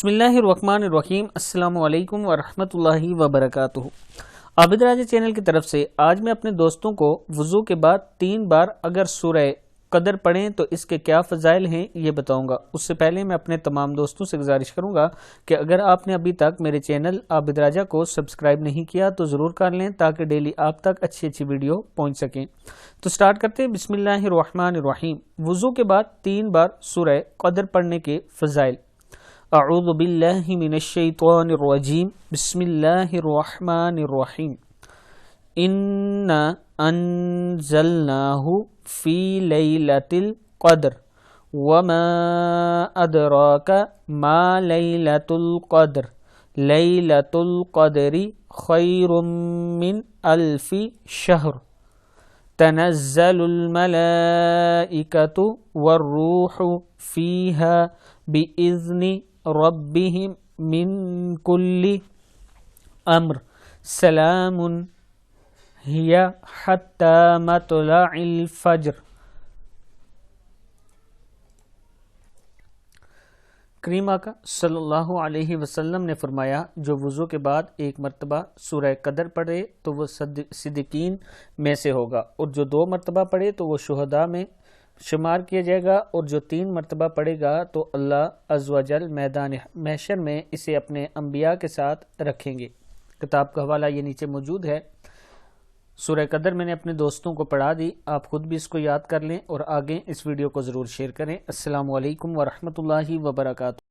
بسم اللہ الرحمن الرحیم۔ السلام علیکم ورحمۃ اللہ وبرکاتہ۔ عابد راجہ چینل کی طرف سے آج میں اپنے دوستوں کو وضو کے بعد 3 بار اگر سورہ قدر پڑھیں تو اس کے کیا فضائل ہیں یہ بتاؤں گا۔ اس سے پہلے میں اپنے تمام دوستوں سے گزارش کروں گا کہ اگر آپ نے ابھی تک میرے چینل عابد راجہ کو سبسکرائب نہیں کیا تو ضرور کر لیں تاکہ ڈیلی آپ تک اچھی ویڈیو پہنچ سکیں۔ تو سٹارٹ کرتے ہیں۔ بسم اللہ الرحمن الرحیم۔ وضو کے بعد 3 بار سورہ قدر پڑھنے کے فضائل۔ اعوذ باللہ من الشیطان الرجیم، بسم اللہ الرحمن الرحیم۔ انا انزلناہ فی لیلۃ القدر وما ادراک ما لیلۃ القدر لیلۃ القدر خیر من الف شہر تنزل الملائکۃ والروح فیہا بإذن ربهم من کل امر سلام ہی حتی مطلع الفجر۔ کریم آقا صلی اللہ علیہ وسلم نے فرمایا، جو وضو کے بعد 1 مرتبہ سورہ قدر پڑھے تو وہ صدیقین میں سے ہوگا، اور جو 2 مرتبہ پڑھے تو وہ شہداء میں شمار کیا جائے گا، اور جو 3 مرتبہ پڑھے گا تو اللہ عز و جل میدان محشر میں اسے اپنے انبیاء کے ساتھ رکھیں گے۔ کتاب کا حوالہ یہ نیچے موجود ہے۔ سورہ قدر میں نے اپنے دوستوں کو پڑھا دی، آپ خود بھی اس کو یاد کر لیں اور آگے اس ویڈیو کو ضرور شیئر کریں۔ السلام علیکم ورحمۃ اللہ وبرکاتہ۔